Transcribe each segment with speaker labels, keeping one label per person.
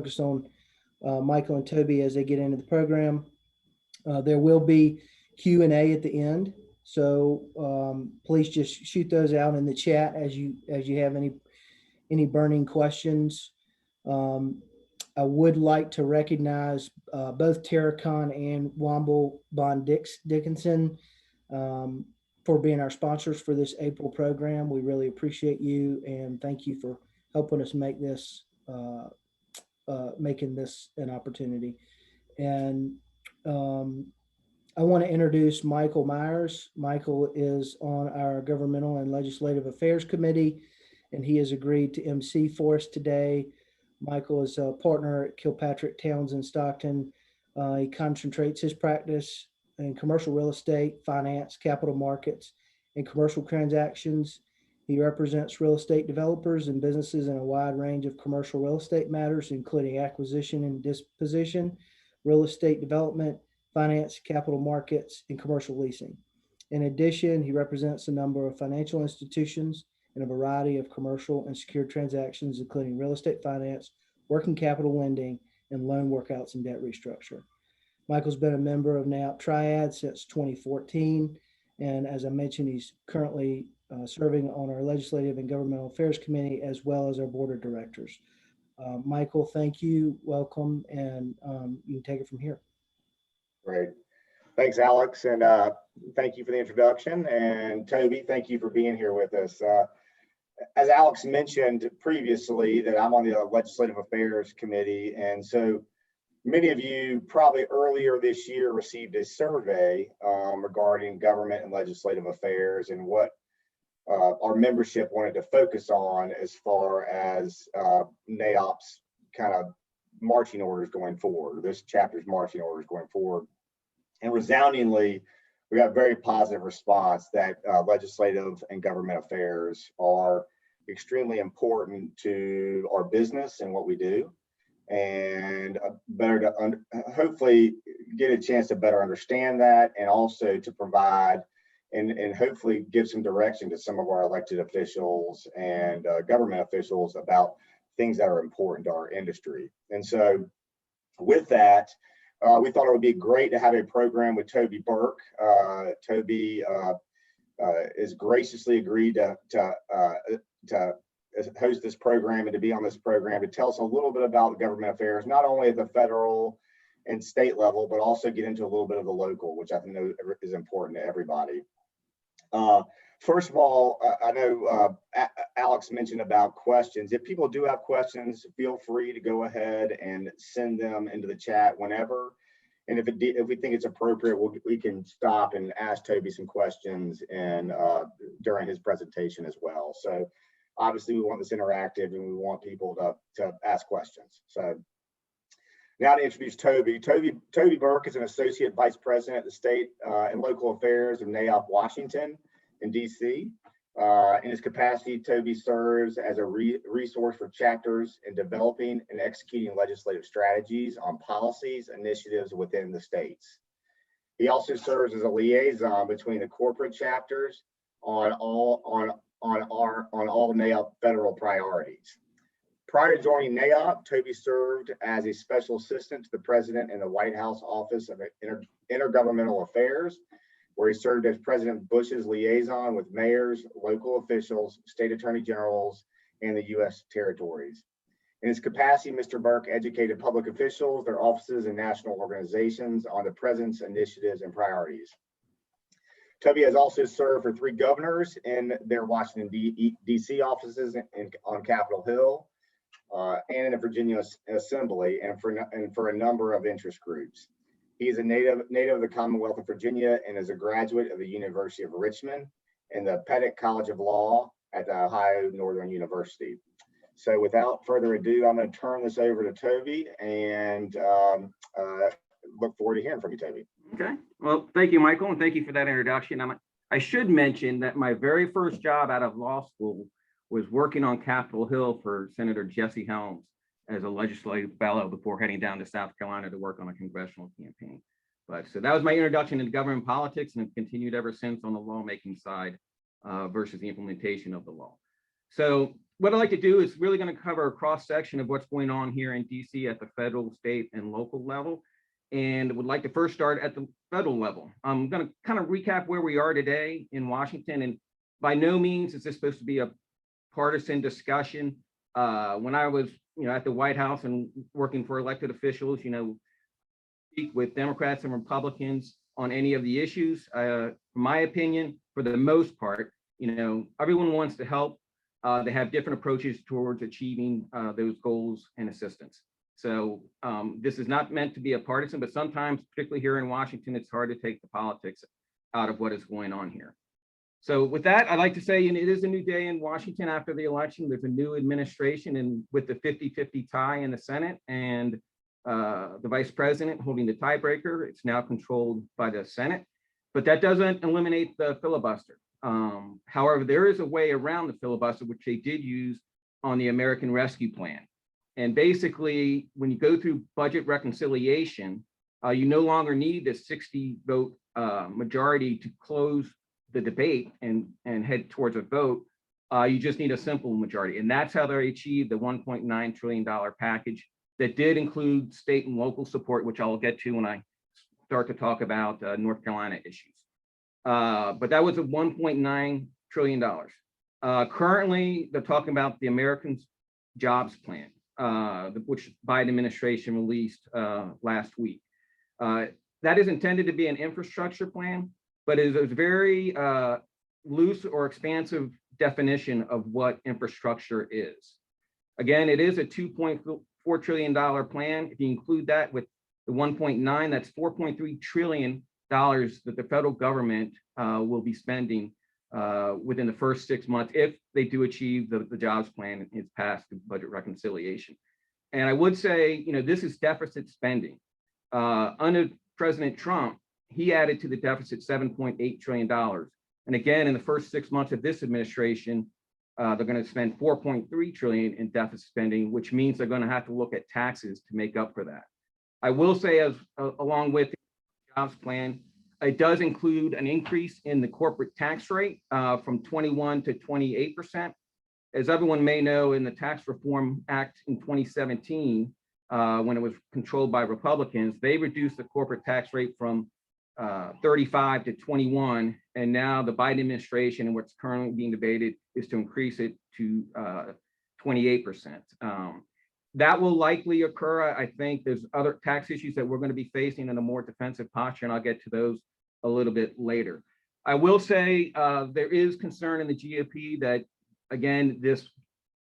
Speaker 1: focus on Michael and Toby as they get into the program. There will be Q&A at the end, so please just shoot those out in the chat as you have any burning questions. I would like to recognize both Terracon and Womble Bond Dickinson for being our sponsors for this April program. We really appreciate you and thank you for helping us make this, making this an opportunity. And I want to introduce Michael Myers. Michael is on our Governmental and Legislative Affairs Committee, and he has agreed to MC for us today. Michael is a partner at Kilpatrick Townsend Stockton. He concentrates his practice in commercial real estate, finance, capital markets, and commercial transactions. He represents real estate developers and businesses in a wide range of commercial real estate matters, including acquisition and disposition, real estate development, finance, capital markets, and commercial leasing. In addition, he represents a number of financial institutions in a variety of commercial and secured transactions, including real estate finance, working capital lending, and loan workouts and debt restructure. Michael's been a member of NAIOP Triad since 2014, and as I mentioned, he's currently serving on our Legislative and Governmental Affairs Committee, as well as our Board of Directors. Michael, thank you, welcome, and you can take it from here.
Speaker 2: Great. Thanks, Alex, and thank you for the introduction. And Toby, thank you for being here with us. As Alex mentioned previously, that I'm on the Legislative Affairs Committee, and so many of you probably earlier this year received a survey regarding government and legislative affairs and what our membership wanted to focus on as far as NAIOP's kind of marching orders going forward, this chapter's marching orders going forward. And resoundingly, we got a very positive response that legislative and government affairs are extremely important to our business and what we do, and better to hopefully get a chance to better understand that, and also to provide and hopefully give some direction to some of our elected officials and government officials about things that are important to our industry. And so with that, we thought it would be great to have a program with Toby Burke. Toby has graciously agreed to host this program and to be on this program to tell us a little bit about government affairs, not only at the federal and state level, but also get into a little bit of the local, which I think is important to everybody. First of all, I know Alex mentioned about questions. If people do have questions, feel free to go ahead and send them into the chat whenever. And if we think it's appropriate, we can stop and ask Toby some questions and during his presentation as well. So obviously we want this interactive and we want people to ask questions. So now to introduce Toby. Toby Burke is an Associate Vice President of the State and Local Affairs of NAIOP Washington in DC. In his capacity, Toby serves as a resource for chapters in developing and executing legislative strategies on policies, initiatives within the states. He also serves as a liaison between the corporate chapters on all NAIOP federal priorities. Prior to joining NAIOP, Toby served as a special assistant to the president in the White House Office of Intergovernmental Affairs, where he served as President Bush's liaison with mayors, local officials, state attorney generals, and the U.S. territories. In his capacity, Mr. Burke educated public officials, their offices, and national organizations on the president's initiatives and priorities. Toby has also served for 3 governors in their Washington, D.C. offices on Capitol Hill, and in the Virginia Assembly, and for a number of interest groups. He is a native of the Commonwealth of Virginia and is a graduate of the University of Richmond and the Pettit College of Law at the Ohio Northern University. So without further ado, I'm going to turn this over to Toby and look forward to hearing from you, Toby.
Speaker 3: Okay. Well, thank you, Michael, and thank you for that introduction. I should mention that my very first job out of law school was working on Capitol Hill for Senator Jesse Helms as a legislative fellow before heading down to South Carolina to work on a congressional campaign. But so that was my introduction into government politics, and have continued ever since on the lawmaking side versus the implementation of the law. So what I'd like to do is really going to cover a cross section of what's going on here in DC at the federal, state, and local level. And would like to first start at the federal level. I'm going to kind of recap where we are today in Washington. And by no means is this supposed to be a partisan discussion. When I was, at the White House and working for elected officials, speak with Democrats and Republicans on any of the issues. From my opinion, for the most part, everyone wants to help. They have different approaches towards achieving those goals and assistance. So this is not meant to be a partisan, but sometimes, particularly here in Washington, it's hard to take the politics out of what is going on here. So with that, I'd like to say it is a new day in Washington after the election. There's a new administration, and with the 50-50 tie in the Senate and the vice president holding the tiebreaker, it's now controlled by the Senate. But that doesn't eliminate the filibuster. However, there is a way around the filibuster, which they did use on the American Rescue Plan. And basically, when you go through budget reconciliation, you no longer need the 60-vote majority to close the debate and head towards a vote. You just need a simple majority. And that's how they achieved the $1.9 trillion package that did include state and local support, which I'll get to when I start to talk about North Carolina issues. But that was a $1.9 trillion. Currently, they're talking about the American Jobs Plan, which Biden administration released last week. That is intended to be an infrastructure plan, but it is a very loose or expansive definition of what infrastructure is. Again, it is a $2.4 trillion plan. If you include that with the 1.9, that's $4.3 trillion that the federal government will be spending within the first 6 months if they do achieve the jobs plan and it's passed the budget reconciliation. And I would say, this is deficit spending. Under President Trump, he added to the deficit $7.8 trillion. And again, in the first 6 months of this administration, they're going to spend $4.3 trillion in deficit spending, which means they're going to have to look at taxes to make up for that. I will say, along with the jobs plan, it does include an increase in the corporate tax rate from 21 to 28%. As everyone may know, in the Tax Reform Act in 2017, when it was controlled by Republicans, they reduced the corporate tax rate from 35 to 21, and now the Biden administration and what's currently being debated is to increase it to 28%. That will likely occur. I think there's other tax issues that we're going to be facing in a more defensive posture, and I'll get to those a little bit later. I will say there is concern in the GOP that, again, this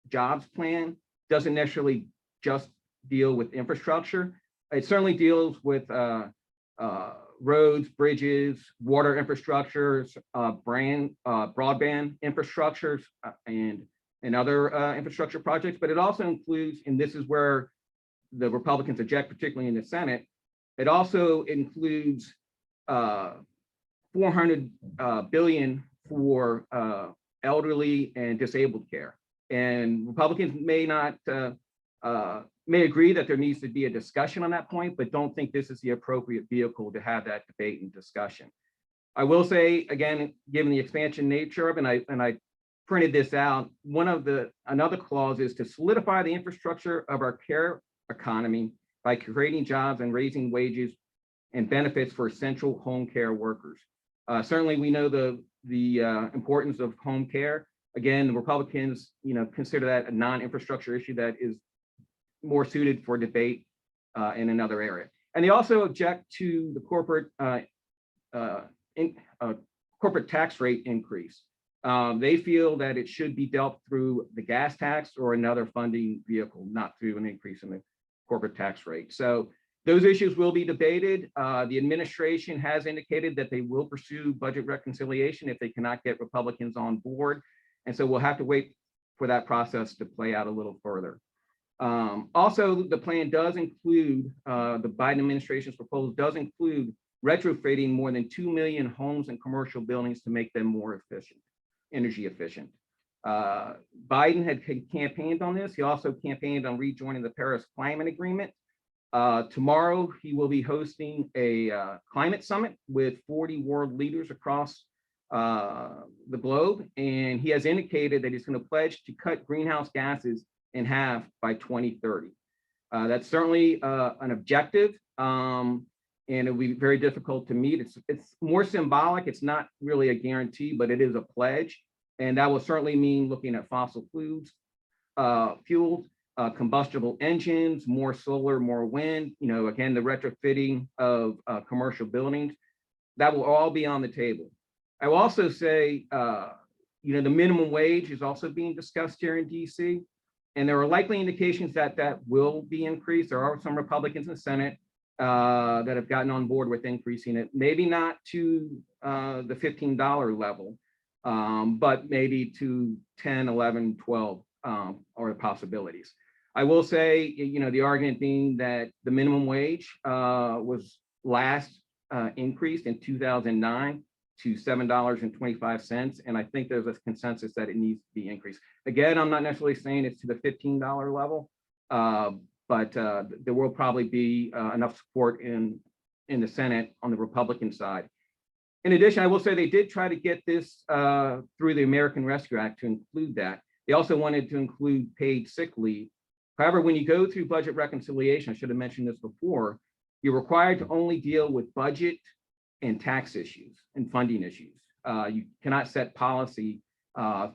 Speaker 3: jobs plan doesn't necessarily just deal with infrastructure. It certainly deals with roads, bridges, water infrastructures, broadband infrastructures, and other infrastructure projects, but it also includes, and this is where the Republicans object, particularly in the Senate, it also includes $400 billion for elderly and disabled care. And Republicans may not, may agree that there needs to be a discussion on that point, but don't think this is the appropriate vehicle to have that debate and discussion. I will say, again, given the expansion nature of it, and I printed this out, another clause is to solidify the infrastructure of our care economy by creating jobs and raising wages and benefits for essential home care workers. Certainly, we know the importance of home care. Again, the Republicans, consider that a non-infrastructure issue that is more suited for debate in another area. And they also object to the corporate tax rate increase. They feel that it should be dealt through the gas tax or another funding vehicle, not through an increase in the corporate tax rate. So those issues will be debated. The administration has indicated that they will pursue budget reconciliation if they cannot get Republicans on board. And so we'll have to wait for that process to play out a little further. Also, the plan does include, the Biden administration's proposal does include retrofitting more than 2 million homes and commercial buildings to make them more efficient, energy efficient. Biden had campaigned on this. He also campaigned on rejoining the Paris Climate Agreement. Tomorrow, he will be hosting a climate summit with 40 world leaders across the globe, and he has indicated that he's going to pledge to cut greenhouse gases in half by 2030. That's certainly an objective, and it'll be very difficult to meet. It's more symbolic. It's not really a guarantee, but it is a pledge, and that will certainly mean looking at fossil fuels, combustible engines, more solar, more wind. Again, the retrofitting of commercial buildings. That will all be on the table. I will also say, the minimum wage is also being discussed here in DC, and there are likely indications that that will be increased. There are some Republicans in the Senate that have gotten on board with increasing it, maybe not to the $15 level, but maybe to 10, 11, 12 are the possibilities. I will say, the argument being that the minimum wage was last increased in 2009 to $7.25. And I think there's a consensus that it needs to be increased. Again, I'm not necessarily saying it's to the $15 level, but there will probably be enough support in the Senate on the Republican side. In addition, I will say they did try to get this through the American Rescue Act to include that. They also wanted to include paid sick leave. However, when you go through budget reconciliation, I should have mentioned this before, you're required to only deal with budget and tax issues and funding issues. You cannot set policy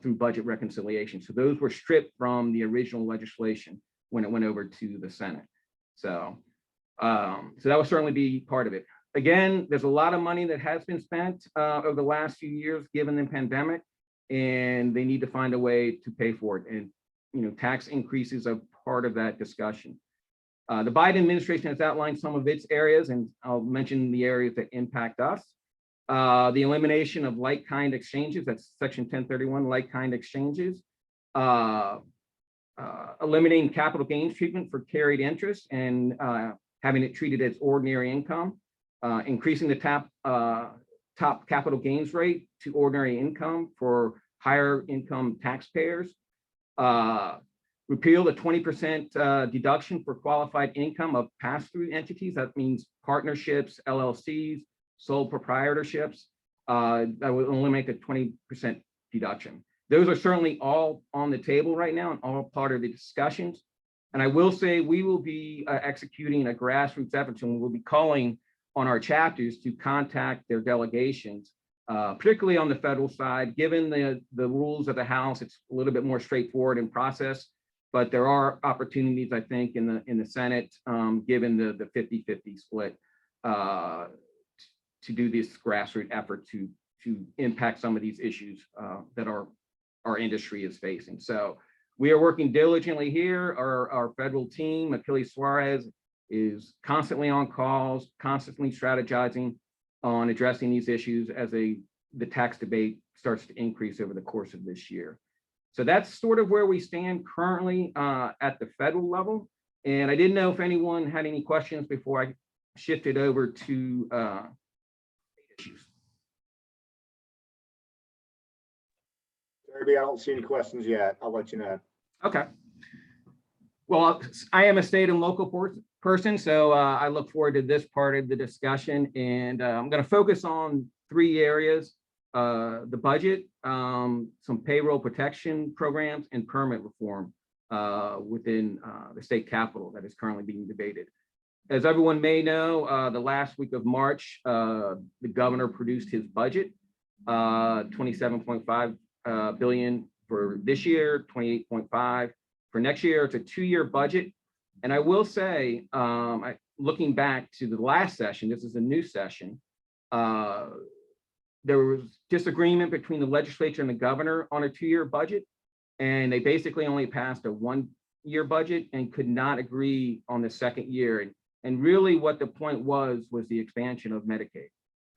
Speaker 3: through budget reconciliation. So those were stripped from the original legislation when it went over to the Senate. So that will certainly be part of it. Again, there's a lot of money that has been spent over the last few years, given the pandemic, and they need to find a way to pay for it. And tax increases are part of that discussion. The Biden administration has outlined some of its areas, and I'll mention the areas that impact us. The elimination of like-kind exchanges, that's Section 1031, like-kind exchanges. Eliminating capital gains treatment for carried interest and having it treated as ordinary income. Increasing the top capital gains rate to ordinary income for higher income taxpayers. Repeal the 20% deduction for qualified income of pass-through entities. That means partnerships, LLCs, sole proprietorships. That will eliminate the 20% deduction. Those are certainly all on the table right now and all part of the discussions. And I will say we will be executing a grassroots effort, and we'll be calling on our chapters to contact their delegations, particularly on the federal side. Given the rules of the House, it's a little bit more straightforward in process. But there are opportunities, I think, in the Senate, given the 50-50 split, to do this grassroots effort to impact some of these issues that our industry is facing. So we are working diligently here. Our federal team, Achilles Suarez, is constantly on calls, constantly strategizing on addressing these issues as the tax debate starts to increase over the course of this year. So that's sort of where we stand currently at the federal level. And I didn't know if anyone had any questions before I shifted over to issues.
Speaker 2: Derby, I don't see any questions yet. I'll let you know.
Speaker 3: Okay. Well, I am a state and local person, so I look forward to this part of the discussion. And I'm going to focus on 3 areas. The budget, some payroll protection programs, and permit reform within the state capitol that is currently being debated. As everyone may know, the last week of March, the governor produced his budget, $27.5 billion for this year, $28.5 for next year. It's a 2-year budget. And I will say, looking back to the last session, this is a new session, there was disagreement between the legislature and the governor on a 2-year budget, and they basically only passed a 1-year budget and could not agree on the 2nd year. And really what the point was the expansion of Medicaid.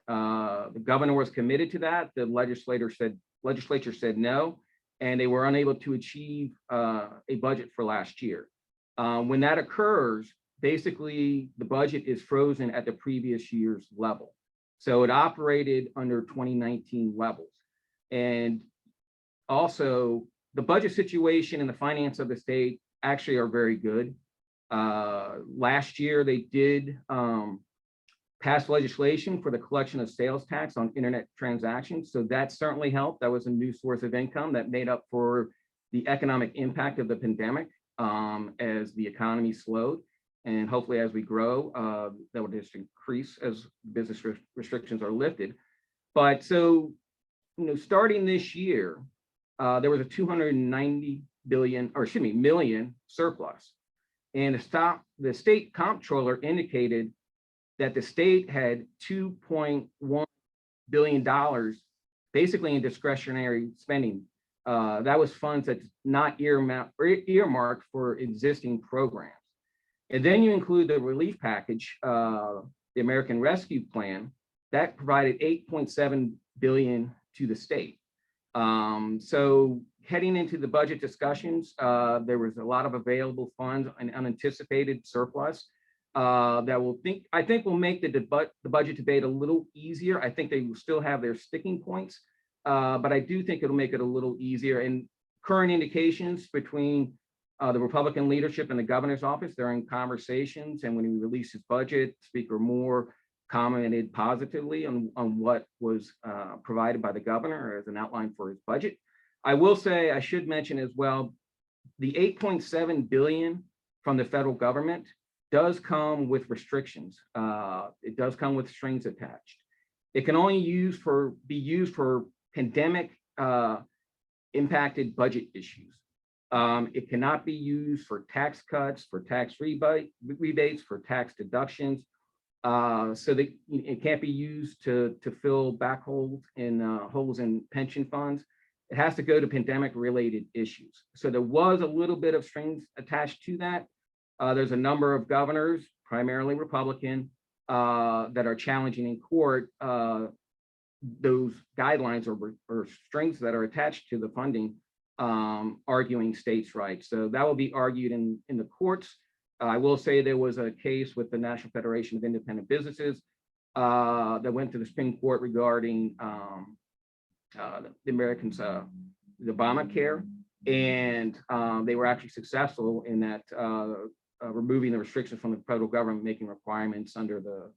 Speaker 3: The governor was committed to that. The legislature said no, and they were unable to achieve a budget for last year. When that occurs, basically the budget is frozen at the previous year's level. So it operated under 2019 levels. And also the budget situation and the finance of the state actually are very good. Last year they did passed legislation for the collection of sales tax on internet transactions. So that certainly helped. That was a new source of income that made up for the economic impact of the pandemic as the economy slowed. And hopefully as we grow, that will just increase as business restrictions are lifted. But so, starting this year, there was a 290 million surplus. And the state comptroller indicated that the state had $2.1 billion basically in discretionary spending. That was funds that's not earmarked for existing programs. And then you include the relief package, the American Rescue Plan, that provided $8.7 billion to the state. So heading into the budget discussions, there was a lot of available funds and unanticipated surplus that I think will make the budget debate a little easier. I think they will still have their sticking points, but I do think it'll make it a little easier. And current indications between the Republican leadership and the governor's office, they're in conversations. And when he released his budget, Speaker Moore commented positively on what was provided by the governor as an outline for his budget. I will say, I should mention as well, the $8.7 billion from the federal government does come with restrictions. It does come with strings attached. It can only be used for pandemic impacted budget issues. It cannot be used for tax cuts, for tax rebates, for tax deductions. So that it can't be used to fill back holes in pension funds. It has to go to pandemic related issues. So there was a little bit of strings attached to that. There's a number of governors, primarily Republican, that are challenging in court those guidelines or strings that are attached to the funding, arguing states' rights. So that will be argued in the courts. I will say there was a case with the National Federation of Independent Businesses that went to the Supreme Court regarding the Americans, the Obamacare, and they were actually successful in that removing the restrictions from the federal government, making requirements under the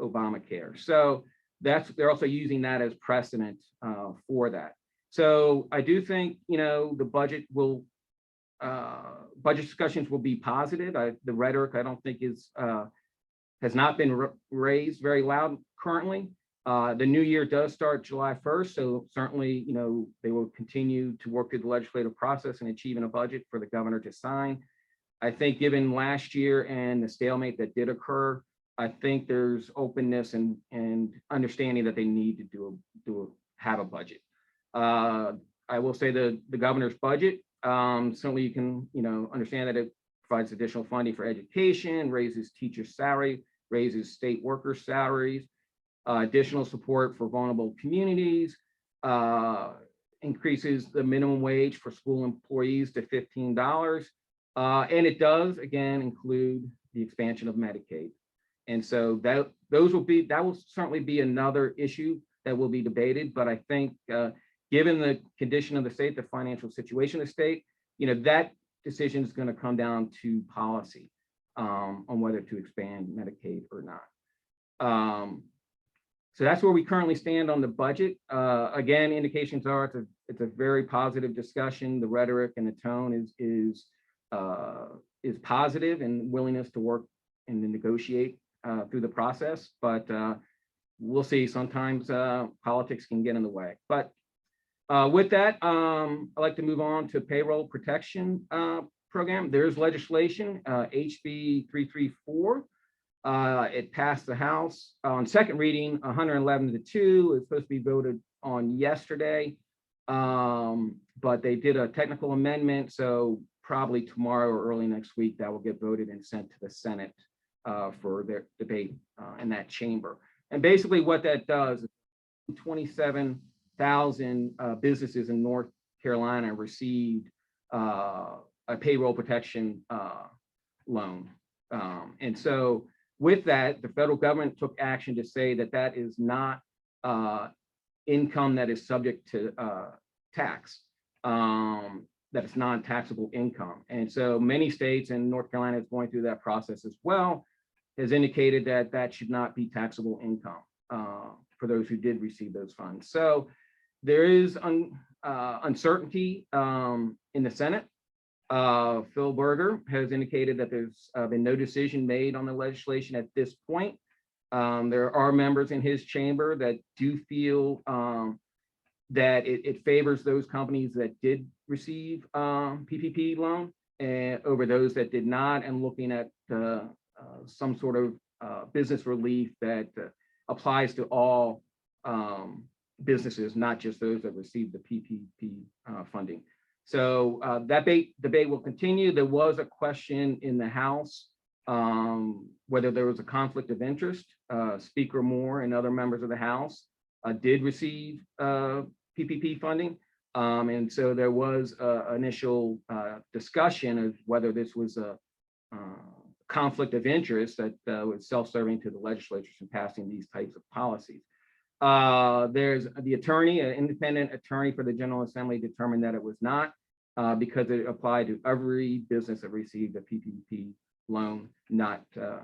Speaker 3: Obamacare. So they're also using that as precedent for that. So I do think the budget discussions will be positive. The rhetoric I don't think has not been raised very loud currently. The new year does start July 1st, so certainly they will continue to work through the legislative process and achieving a budget for the governor to sign. I think given last year and the stalemate that did occur, I think there's openness and understanding that they need to have a budget. I will say the governor's budget, certainly you can understand that it provides additional funding for education, raises teacher salary, raises state workers' salaries, additional support for vulnerable communities, increases the minimum wage for school employees to $15. And it does, again, include the expansion of Medicaid. And so that will certainly be another issue that will be debated. But I think given the condition of the state, the financial situation of the state, that decision is going to come down to policy on whether to expand Medicaid or not. So that's where we currently stand on the budget. Again, indications are it's a very positive discussion. The rhetoric and the tone is positive, and willingness to work and to negotiate through the process. But we'll see. Sometimes politics can get in the way. But with that, I'd like to move on to payroll protection program. There's legislation, HB 334. It passed the House on second reading, 111-2. It's supposed to be voted on yesterday, but they did a technical amendment. So probably tomorrow or early next week, that will get voted and sent to the Senate for their debate in that chamber. And basically what that does is 27,000 businesses in North Carolina received a payroll protection loan. And so with that, the federal government took action to say that that is not income that is subject to tax, that it's non-taxable income. And so many states, and North Carolina is going through that process as well, has indicated that that should not be taxable income for those who did receive those funds. So there is uncertainty in the Senate. Phil Berger has indicated that there's been no decision made on the legislation at this point. There are members in his chamber that do feel that it favors those companies that did receive PPP loan and over those that did not, and looking at some sort of business relief that applies to all businesses, not just those that received the PPP funding. So that debate will continue. There was a question in the House whether there was a conflict of interest. Speaker Moore and other members of the House did receive PPP funding. And so there was initial discussion of whether this was a conflict of interest that was self-serving to the legislatures in passing these types of policies. There's the attorney, an independent attorney for the General Assembly, determined that it was not because it applied to every business that received a PPP loan, not a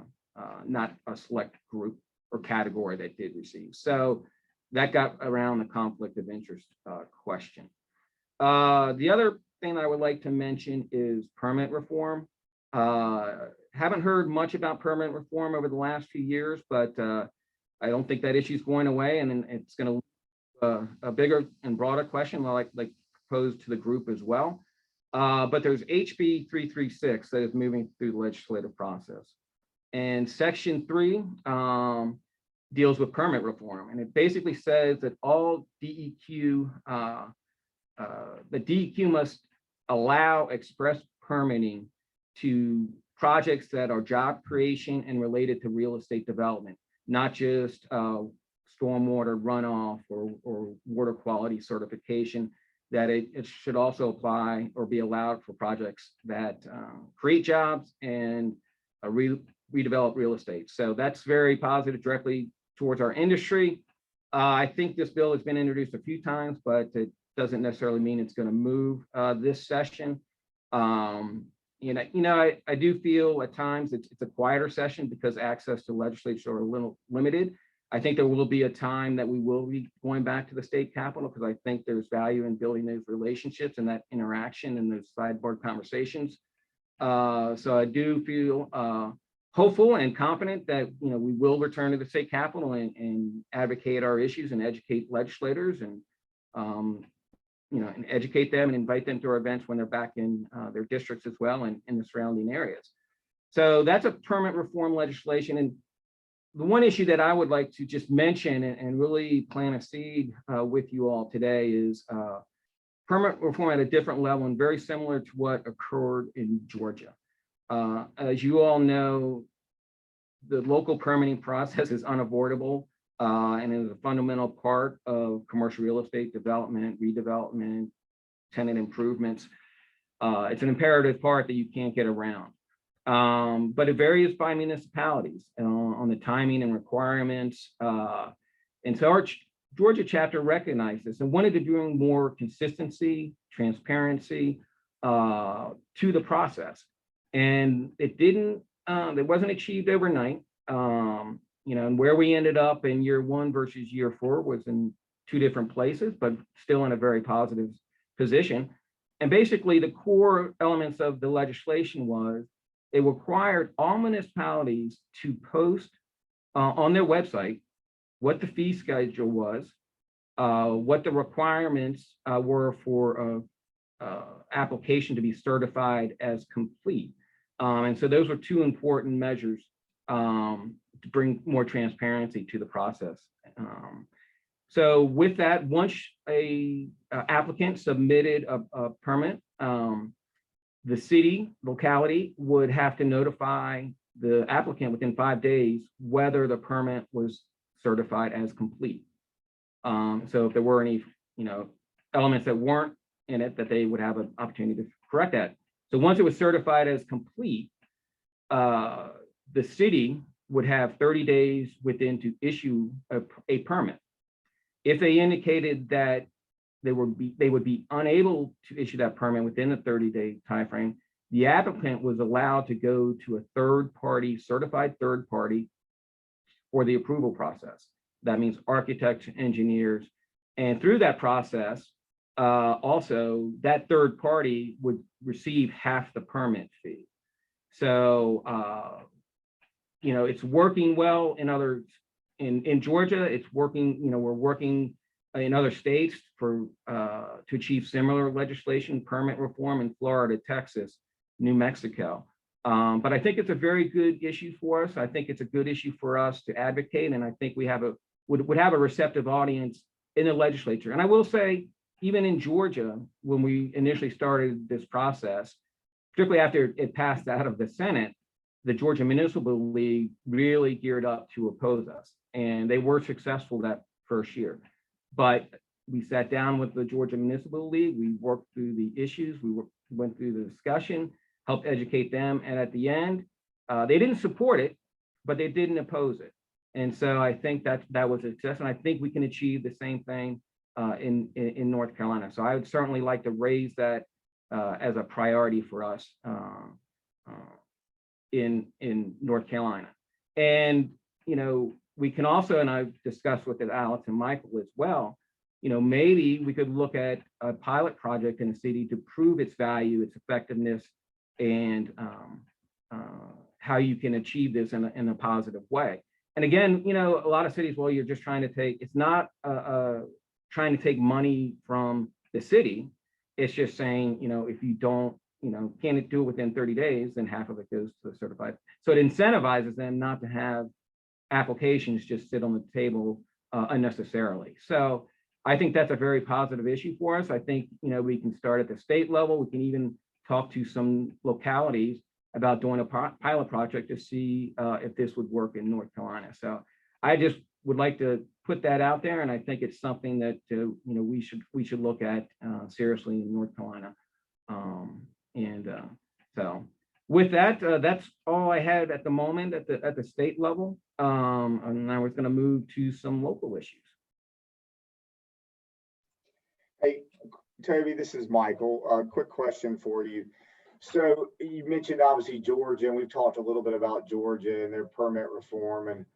Speaker 3: select group or category that did receive. So that got around the conflict of interest question. The other thing that I would like to mention is permit reform. Haven't heard much about permit reform over the last few years, but I don't think that issue is going away, and it's going to a bigger and broader question, like proposed to the group as well. But there's HB 336 that is moving through the legislative process, and Section 3 deals with permit reform, and it basically says that all DEQ, the DEQ must allow express permitting to projects that are job creation and related to real estate development, not just stormwater runoff or water quality certification, that it should also apply or be allowed for projects that create jobs and redevelop real estate. So that's very positive directly towards our industry. I think this bill has been introduced a few times, but it doesn't necessarily mean it's going to move this session. I do feel at times it's a quieter session because access to legislature are a little limited. I think there will be a time that we will be going back to the state capitol because I think there's value in building those relationships and that interaction and those sideboard conversations. So I do feel hopeful and confident that we will return to the state capitol and advocate our issues and educate legislators and and educate them and invite them to our events when they're back in their districts as well and in the surrounding areas. So that's a permit reform legislation. And the one issue that I would like to just mention and really plant a seed with you all today is permit reform at a different level and very similar to what occurred in Georgia. As you all know, the local permitting process is unavoidable and is a fundamental part of commercial real estate development, redevelopment, tenant improvements. It's an imperative part that you can't get around. But it varies by municipalities on the timing and requirements. And so our Georgia chapter recognized this and wanted to bring more consistency, transparency to the process. And it wasn't achieved overnight. And where we ended up in year 1 versus year 4 was in 2 different places, but still in a very positive position. And basically the core elements of the legislation was it required all municipalities to post on their website what the fee schedule was, what the requirements were for application to be certified as complete. And so those were 2 important measures to bring more transparency to the process. So with that, once a applicant submitted a permit, the city locality would have to notify the applicant within 5 days whether the permit was certified as complete. So if there were any elements that weren't in it, that they would have an opportunity to correct that. So once it was certified as complete, the city would have 30 days within to issue a permit. If they indicated that they would be unable to issue that permit within the 30-day timeframe, the applicant was allowed to go to a third party, certified third party for the approval process. That means architects, engineers, and through that process, also that third party would receive half the permit fee. So, it's working well in Georgia. It's working, we're working in other states to achieve similar legislation, permit reform in Florida, Texas, New Mexico. But I think it's a very good issue for us. I think it's a good issue for us to advocate, and I think we would have a receptive audience in the legislature. And I will say, even in Georgia, when we initially started this process, particularly after it passed out of the Senate, the Georgia Municipal League really geared up to oppose us, and they were successful that first year. But we sat down with the Georgia Municipal League, we worked through the issues, we went through the discussion, helped educate them, and at the end, they didn't support it, but they didn't oppose it. And so I think that was a success, and I think we can achieve the same thing in North Carolina. So I would certainly like to raise that as a priority for us in North Carolina. And we can also, and I've discussed with Alex and Michael as well, maybe we could look at a pilot project in the city to prove its value, its effectiveness, and how you can achieve this in a positive way. And again, a lot of cities, well, you're just trying to take, it's not trying to take money from the city. It's just saying, if you don't, can't do it within 30 days, then half of it goes to the certified. So it incentivizes them not to have applications just sit on the table unnecessarily. So I think that's a very positive issue for us. I think, we can start at the state level. We can even talk to some localities about doing a pilot project to see if this would work in North Carolina. So I just would like to put that out there, and I think it's something that we should look at seriously in North Carolina. So with that, that's all I had at the moment at the state level. And now we're going to move to some local issues.
Speaker 2: Hey, Toby, this is Michael. A quick question for you. So you mentioned obviously Georgia, and we've talked a little bit about Georgia and their permit reform. And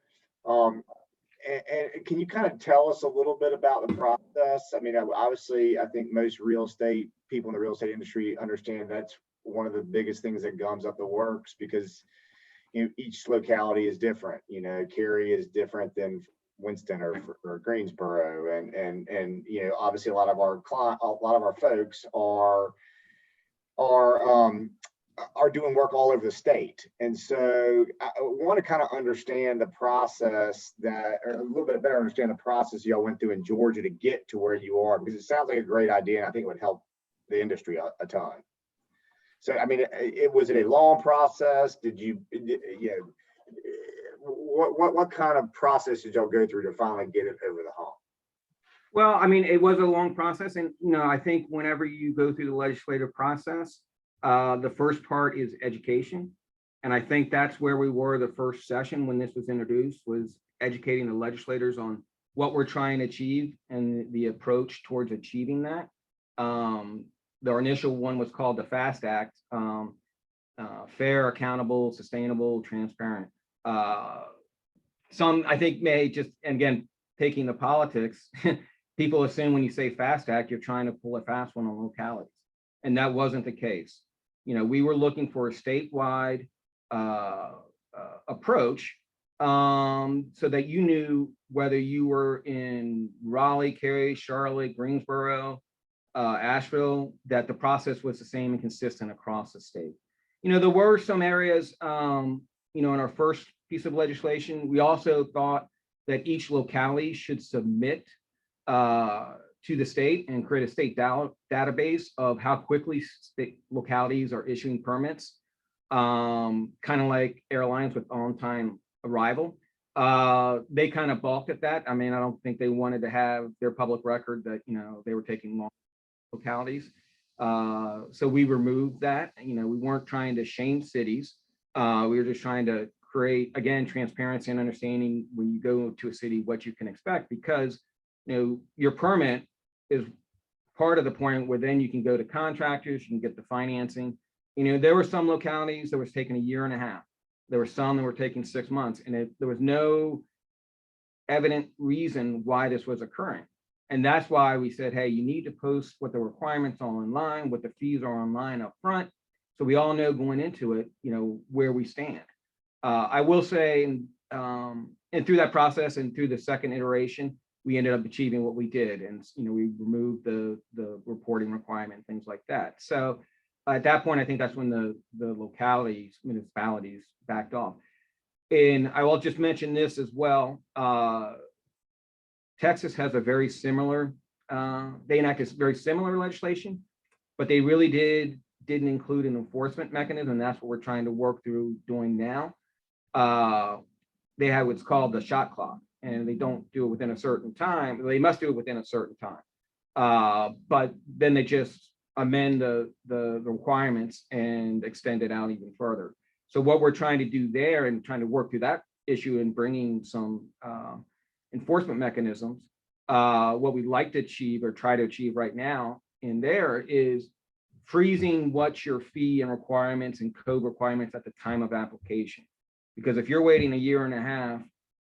Speaker 2: can you kind of tell us a little bit about the process? I mean, obviously, I think most real estate people in the real estate industry understand that's one of the biggest things that gums up the works, because each locality is different. Cary is different than Winston or Greensboro, and obviously a lot of our folks are doing work all over the state. And so I want to kind of understand the process or a little bit better understand the process y'all went through in Georgia to get to where you are, because it sounds like a great idea, and I think it would help the industry a ton. So, I mean, was it a long process? What kind of process did y'all go through to finally get it over the hump?
Speaker 3: Well, I mean, it was a long process. And, I think whenever you go through the legislative process, the first part is education. And I think that's where we were the first session when this was introduced, was educating the legislators on what we're trying to achieve and the approach towards achieving that. The initial one was called the FAST Act, fair, accountable, sustainable, transparent. Some, I think, may just, and again, taking the politics, people assume when you say FAST Act, you're trying to pull a fast one on localities. And that wasn't the case. We were looking for a statewide approach so that you knew whether you were in Raleigh, Cary, Charlotte, Greensboro, Asheville, that the process was the same and consistent across the state. There were some areas, in our first piece of legislation, we also thought that each locality should submit to the state and create a state database of how quickly state localities are issuing permits, kind of like airlines with on-time arrival. They kind of balked at that. I mean, I don't think they wanted to have their public record that, they were taking long localities. So we removed that. We weren't trying to shame cities. We were just trying to create, again, transparency and understanding when you go to a city, what you can expect, because, your permit is part of the point where then you can go to contractors, you can get the financing. there were some localities that was taking 1.5 years. There were some that were taking 6 months, and there was no evident reason why this was occurring. And that's why we said, hey, you need to post what the requirements are online, what the fees are online up front, so we all know going into it, where we stand. I will say, and through that process and through the second iteration, we ended up achieving what we did. And, we removed the reporting requirement, things like that. So at that point, I think that's when the municipalities backed off. And I will just mention this as well. Texas has a very similar, they enacted very similar legislation, but they really didn't include an enforcement mechanism. And that's what we're trying to work through doing now. They have what's called the shot clock, and they don't do it within a certain time. They must do it within a certain time. But then they just amend the requirements and extend it out even further. So what we're trying to do there and trying to work through that issue and bringing some enforcement mechanisms, what we'd like to achieve or try to achieve right now in there is freezing what your fee and requirements and code requirements at the time of application. Because if you're waiting 1.5 years,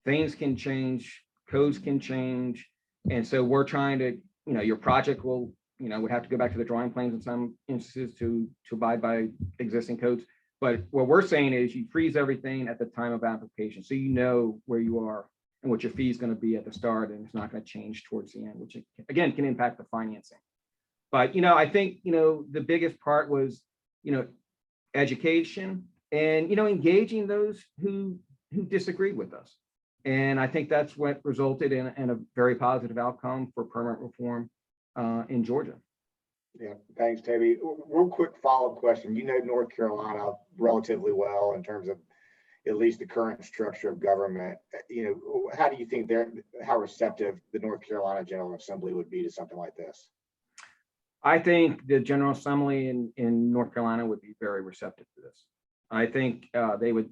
Speaker 3: things can change, codes can change. And so we're trying to, your project will, would have to go back to the drawing plans in some instances to abide by existing codes. But what we're saying is you freeze everything at the time of application, so you know where you are and what your fee is going to be at the start, and it's not going to change towards the end, which again can impact the financing. But I think the biggest part was education and engaging those who disagreed with us, and I think that's what resulted in a very positive outcome for permanent reform in Georgia.
Speaker 2: Yeah, thanks, Toby. Real quick follow-up question. North Carolina relatively well in terms of at least the current structure of government. How do you think how receptive the North Carolina General Assembly would be to something like this?
Speaker 3: I think the General Assembly in North Carolina would be very receptive to this. I think they would.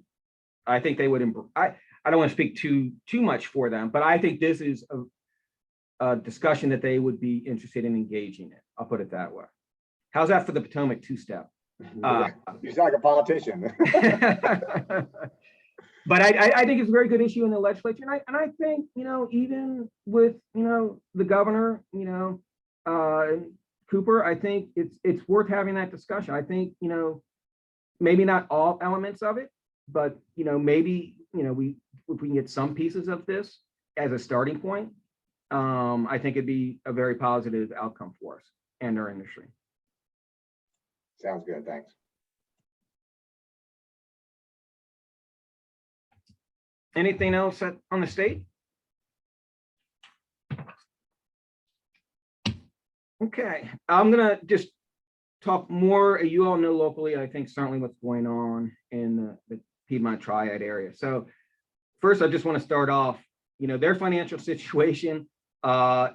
Speaker 3: I don't want to speak too much for them, but I think this is a discussion that they would be interested in engaging in. I'll put it that way. How's that for the Potomac two-step?
Speaker 2: You sound like a politician.
Speaker 3: But I think it's a very good issue in the legislature, and I think even with the governor, Cooper, I think it's worth having that discussion. I think maybe not all elements of it, but maybe if we can get some pieces of this as a starting point, I think it'd be a very positive outcome for us and our industry.
Speaker 2: Sounds good. Thanks.
Speaker 3: Anything else on the state? Okay, I'm gonna just talk more. You all know locally, I think certainly what's going on in the Piedmont Triad area. So first, I just want to start off, their financial situation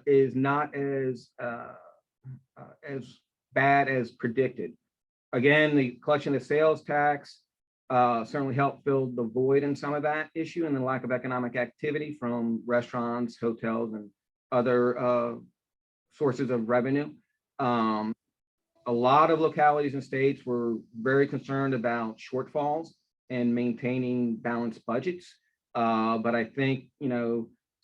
Speaker 3: is not as bad as predicted. Again, the collection of sales tax certainly helped fill the void in some of that issue and the lack of economic activity from restaurants, hotels, and other sources of revenue. A lot of localities and states were very concerned about shortfalls and maintaining balanced budgets. But I think,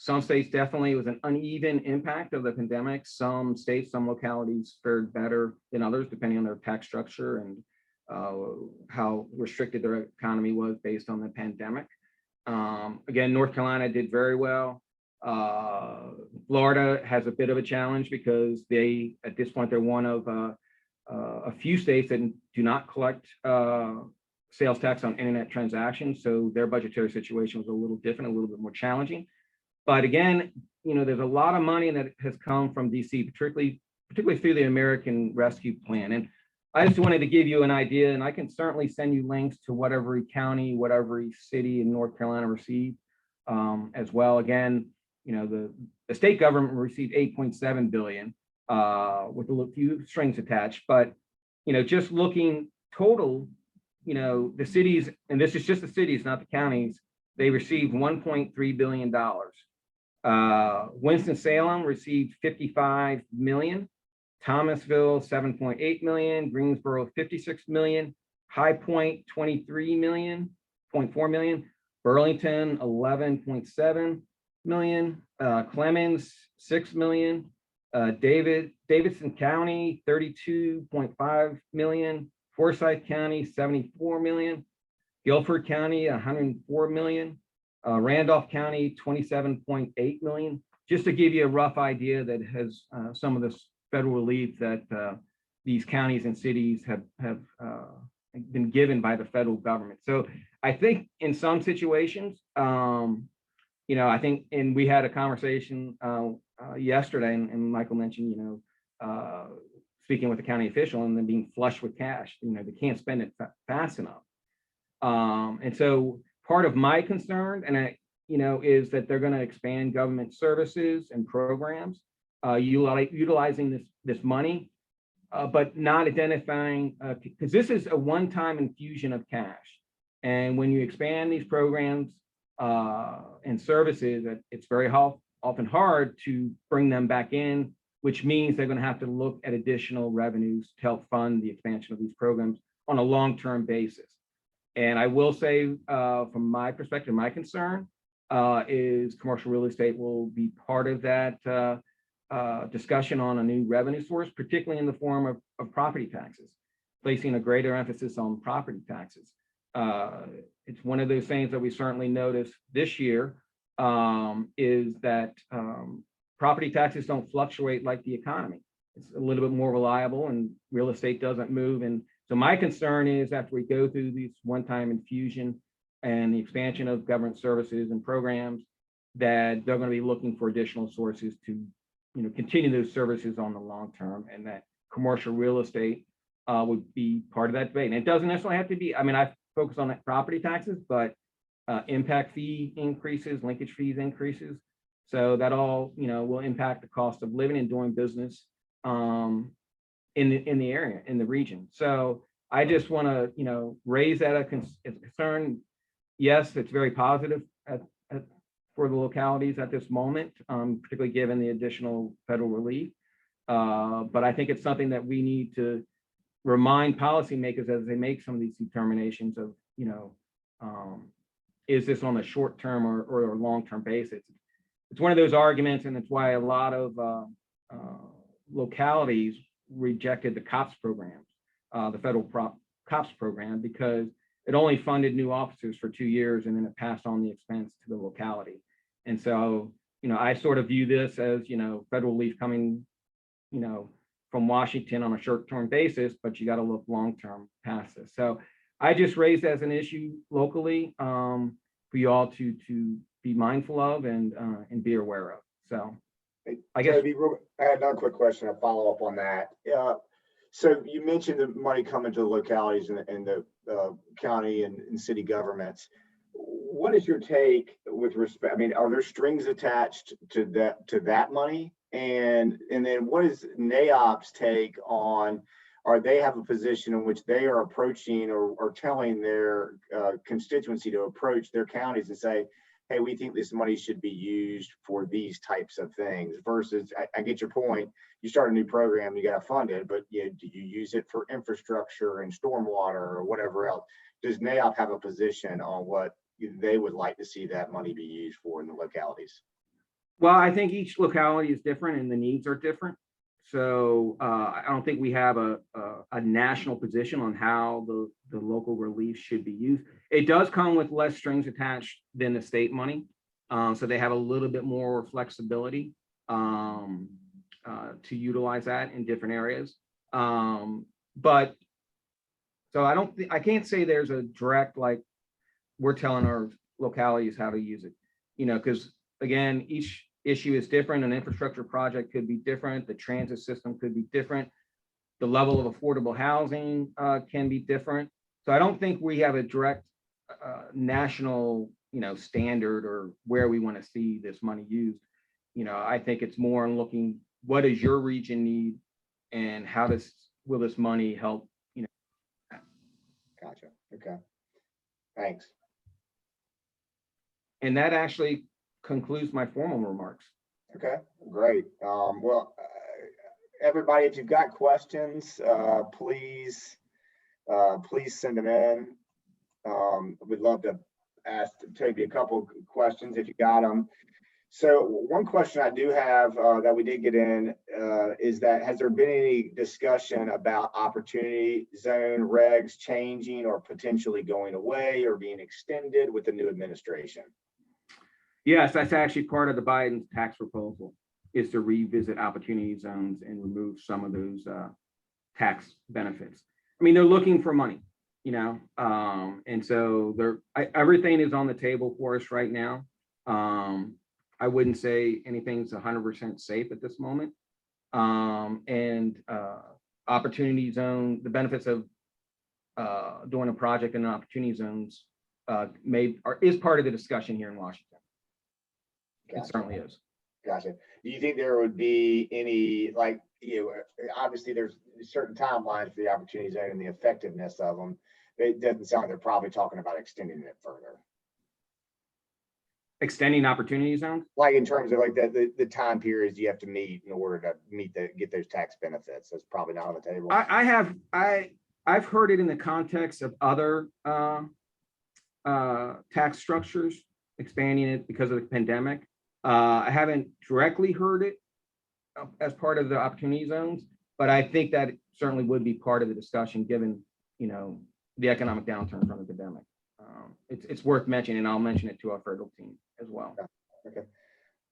Speaker 3: some states definitely was an uneven impact of the pandemic. Some states, some localities fared better than others, depending on their tax structure and how restricted their economy was based on the pandemic. Again, North Carolina did very well. Florida has a bit of a challenge because at this point, they're one of a few states that do not collect sales tax on internet transactions. So their budgetary situation was a little different, a little bit more challenging. But again, there's a lot of money that has come from DC, particularly through the American Rescue Plan. And I just wanted to give you an idea, and I can certainly send you links to what every county, what every city in North Carolina received as well. Again, the state government received $8.7 billion with a few strings attached. But, just looking total, the cities, and this is just the cities, not the counties, they received $1.3 billion. Winston-Salem received $55 million, Thomasville $7.8 million, Greensboro $56 million, High Point, 23.4 million. Burlington, 11.7 million. Clemens, 6 million. Davidson County, 32.5 million. Forsyth County, 74 million. Guilford County, 104 million. Randolph County, 27.8 million. Just to give you a rough idea that has some of this federal relief that these counties and cities have been given by the federal government. So I think in some situations, I think, and we had a conversation yesterday, and Michael mentioned, speaking with the county official and then being flush with cash, they can't spend it fast enough. And so part of my concern, is that they're going to expand government services and programs, utilizing this money, but not identifying, because this is a one-time infusion of cash. And when you expand these programs and services, it's very often hard to bring them back in, which means they're going to have to look at additional revenues to help fund the expansion of these programs on a long-term basis. And I will say, from my perspective, my concern is commercial real estate will be part of that discussion on a new revenue source, particularly in the form of property taxes, placing a greater emphasis on property taxes. It's one of those things that we certainly noticed this year, is that property taxes don't fluctuate like the economy. It's a little bit more reliable, and real estate doesn't move. And so my concern is after we go through these one-time infusion and the expansion of government services and programs, that they're going to be looking for additional sources to, continue those services on the long term, and that commercial real estate would be part of that debate. And it doesn't necessarily have to be, I focus on that property taxes, but impact fee increases, linkage fees increases. So that all, will impact the cost of living and doing business in the area, in the region. So I just want to, raise that as a concern. Yes, it's very positive for the localities at this moment, particularly given the additional federal relief. But I think it's something that we need to remind policymakers as they make some of these determinations of, is this on a short-term or a long-term basis? It's one of those arguments, and it's why a lot of localities rejected the COPS programs, the federal COPS program, because it only funded new officers for 2 years, and then it passed on the expense to the locality. And so, I sort of view this as, federal relief coming, from Washington on a short-term basis, but you got to look long-term past this. So I just raised as an issue locally for you all to be mindful of and be aware of. So I guess
Speaker 2: I had another quick question, a follow up on that. So you mentioned the money coming to the localities and the county and city governments. What is your take with respect? Are there strings attached to that money? And then what is NAIOP's take on, or they have a position in which they are approaching or telling their constituency to approach their counties and say, hey, we think this money should be used for these types of things, versus, I get your point, you start a new program, you got to fund it, but do you use it for infrastructure and stormwater or whatever else? Does NAIOP have a position on what they would like to see that money be used for in the localities?
Speaker 3: Well, I think each locality is different and the needs are different. So I don't think we have a national position on how the local relief should be used. It does come with less strings attached than the state money. So they have a little bit more flexibility to utilize that in different areas. But so I can't say there's a direct, like, we're telling our localities how to use it, because again, each issue is different. An infrastructure project could be different. The transit system could be different. The level of affordable housing can be different. So I don't think we have a direct national, standard or where we want to see this money used. I think it's more in looking, what does your region need, and how will this money help?
Speaker 2: Gotcha. Okay. Thanks.
Speaker 3: And that actually concludes my formal remarks.
Speaker 2: Okay, great. Well, everybody, if you've got questions, please please send them in. We'd love to ask Toby a couple questions if you got them. So one question I do have that we did get in is that has there been any discussion about opportunity zone regs changing or potentially going away or being extended with the new administration?
Speaker 3: Yes, that's actually part of the Biden tax proposal, is to revisit opportunity zones and remove some of those tax benefits. I mean, they're looking for money, you know, and so everything is on the table for us right now. I wouldn't say anything's 100% safe at this moment. Opportunity zone, the benefits of doing a project in opportunity zones is part of the discussion here in Washington.
Speaker 2: Gotcha.
Speaker 3: It certainly is.
Speaker 2: Gotcha. Do you think there would be any, like, you know, obviously there's certain timelines for the opportunity zone and the effectiveness of them. It doesn't sound like they're probably talking about extending it further.
Speaker 3: Extending opportunity zones?
Speaker 2: Like in terms of like the time periods you have to meet in order to get those tax benefits. That's probably not on the table.
Speaker 3: I've heard it in the context of other tax structures, expanding it because of the pandemic. I haven't directly heard it as part of the opportunity zones, but I think that certainly would be part of the discussion given, you know, the economic downturn from the pandemic. It's worth mentioning, and I'll mention it to our federal team as well.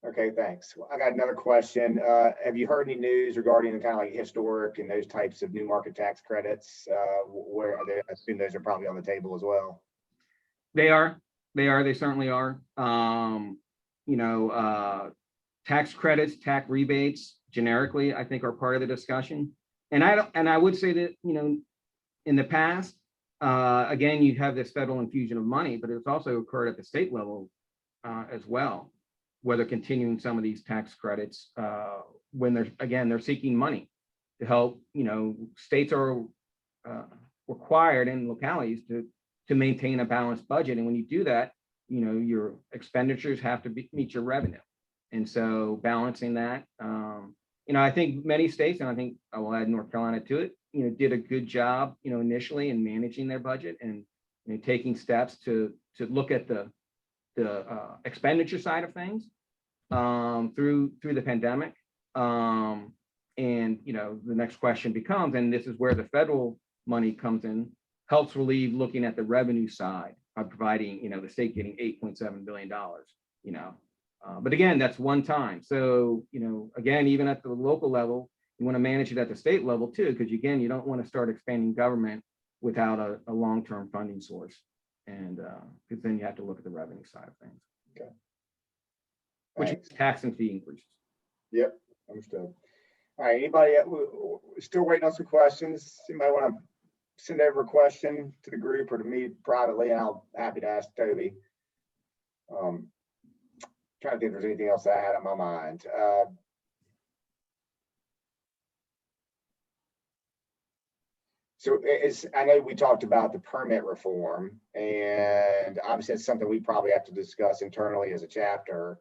Speaker 2: Okay, thanks. Well, I got another question. Have you heard any news regarding the kind of like historic and those types of new market tax credits? Where are they? I assume those are probably on the table as well.
Speaker 3: They certainly are. You know, tax credits, tax rebates generically, I think, are part of the discussion. And I would say that, you know, in the past, again, you'd have this federal infusion of money, but it's also occurred at the state level as well, whether continuing some of these tax credits when they're seeking money to help. You know, states are required in localities to maintain a balanced budget, and when you do that, you know, your expenditures have to meet your revenue, and so balancing that. You know, I think many states, and I think I will add North Carolina to it, you know, did a good job, you know, initially in managing their budget and, you know, taking steps to look at the expenditure side of things through the pandemic. And, you know, the next question becomes, and this is where the federal money comes in, helps relieve looking at the revenue side by providing, you know, the state getting $8.7 billion, you know. But again, that's one time. So, you know, again, even at the local level, you want to manage it at the state level too, because again, you don't want to start expanding government without a long-term funding source. And because then you have to look at the revenue side of things.
Speaker 2: Okay.
Speaker 3: Which is tax and fee increases.
Speaker 2: Yep, understood. All right, anybody still waiting on some questions? Anybody want to send over a question to the group or to me privately? And I'm happy to ask Toby. Trying to think if there's anything else that I had on my mind. So I know we talked about the permit reform, and obviously it's something we probably have to discuss internally as a chapter,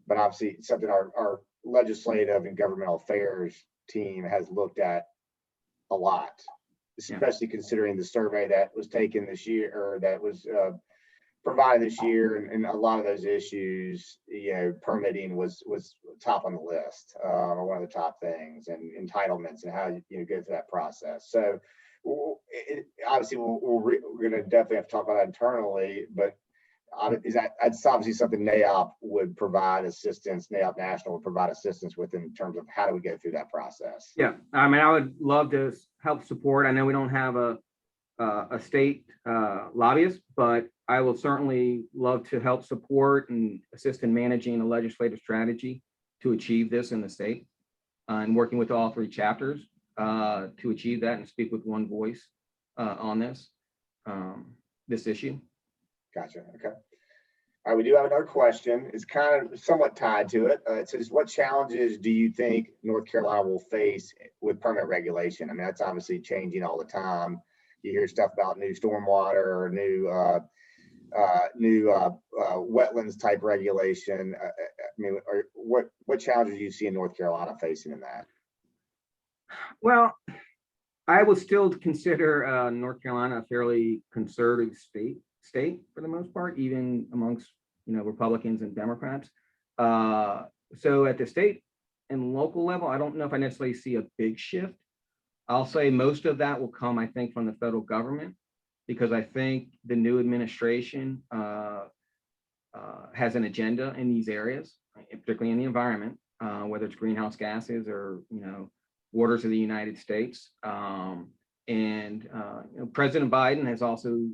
Speaker 2: but obviously something our legislative and governmental affairs team has looked at a lot, especially considering the survey that was taken this year, or that was provided this year, and a lot of those issues, you know, permitting was top on the list, or one of the top things, and entitlements and how you know go through that process. So obviously we're going to definitely have to talk about that internally, but that's obviously something NAIOP would provide assistance. NAIOP National would provide assistance with in terms of how do we go through that process.
Speaker 3: Yeah, I mean, I would love to help support. I know we don't have a state lobbyist, but I will certainly love to help support and assist in managing a legislative strategy to achieve this in the state, and working with all three chapters to achieve that and speak with one voice on this issue.
Speaker 2: Gotcha. Okay. All right. We do have another question. It's kind of somewhat tied to it. It says, what challenges do you think North Carolina will face with permit regulation? I mean, that's obviously changing all the time. You hear stuff about new stormwater or new wetlands type regulation. I mean, what challenges do you see in North Carolina facing in that?
Speaker 3: Well, I would still consider North Carolina a fairly conservative state for the most part, even amongst Republicans and Democrats. So at the state and local level, I don't know if I necessarily see a big shift. I'll say most of that will come, I think, from the federal government, because I think the new administration has an agenda in these areas, particularly in the environment, whether it's greenhouse gases or waters of the United States. President Biden has also,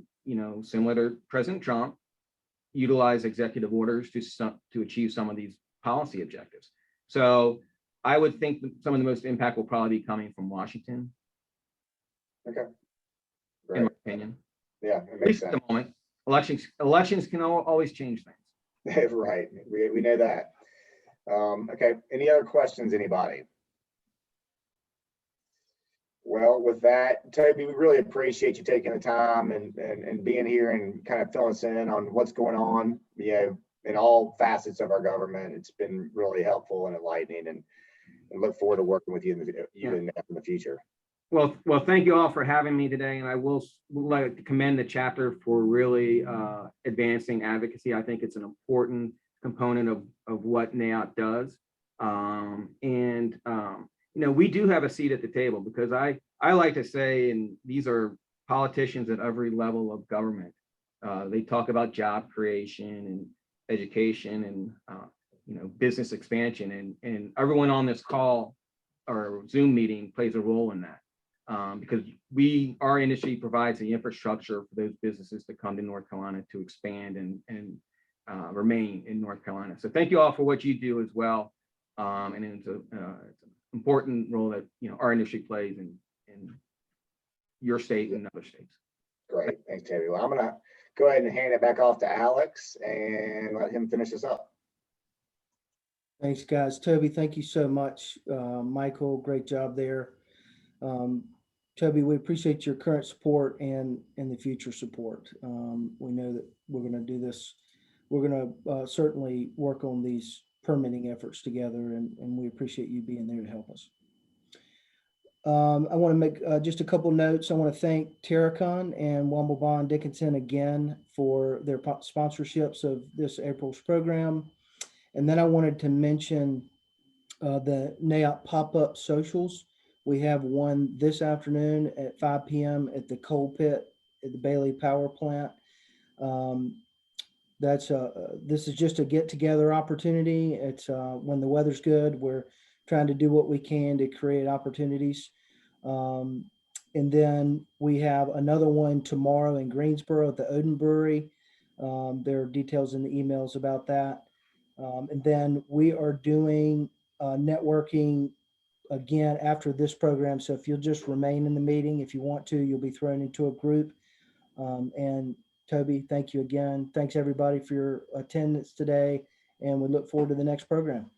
Speaker 3: similar to President Trump, utilized executive orders to achieve some of these policy objectives. So I would think that some of the most impact will probably be coming from Washington.
Speaker 2: Okay.
Speaker 3: In my
Speaker 2: Great.
Speaker 3: opinion.
Speaker 2: Yeah, it
Speaker 3: At
Speaker 2: makes
Speaker 3: least
Speaker 2: sense.
Speaker 3: at the moment. Elections can always change things.
Speaker 2: Right. We know that. Okay. Any other questions, anybody? Well, with that, Toby, we really appreciate you taking the time and being here and kind of filling us in on what's going on, in all facets of our government. It's been really helpful and enlightening, and look forward to working with you in the future.
Speaker 3: Well, thank you all for having me today, and I will like to commend the chapter for really advancing advocacy. I think it's an important component of what NAIOP does, we do have a seat at the table, because I like to say, and these are politicians at every level of government. They talk about job creation and education and business expansion, and everyone on this call or Zoom meeting plays a role in that. Because our industry provides the infrastructure for those businesses to come to North Carolina to expand and remain in North Carolina. So thank you all for what you do as well. And it's an important role that our industry plays in your state and other states.
Speaker 2: Great, thanks, Toby. Well, I'm gonna go ahead and hand it back off to Alex and let him finish this up.
Speaker 1: Thanks, guys. Toby, thank you so much. Michael, great job there. Toby, we appreciate your current support and the future support. We know that we're going to do this. We're going to certainly work on these permitting efforts together, and we appreciate you being there to help us. I want to make just a couple notes. I want to thank Terracon and Womble Bond Dickinson again for their sponsorships of this April's program. And then I wanted to mention the NAIOP pop-up socials. We have one this afternoon at 5 p.m. at the coal pit at the Bailey Power Plant. This is just a get-together opportunity. It's when the weather's good. We're trying to do what we can to create opportunities. And then we have another one tomorrow in Greensboro at the Odin Brewery. There are details in the emails about that. And then we are doing networking again after this program. So if you'll just remain in the meeting, if you want to, you'll be thrown into a group. And Toby, thank you again. Thanks everybody for your attendance today. And we look forward to the next program.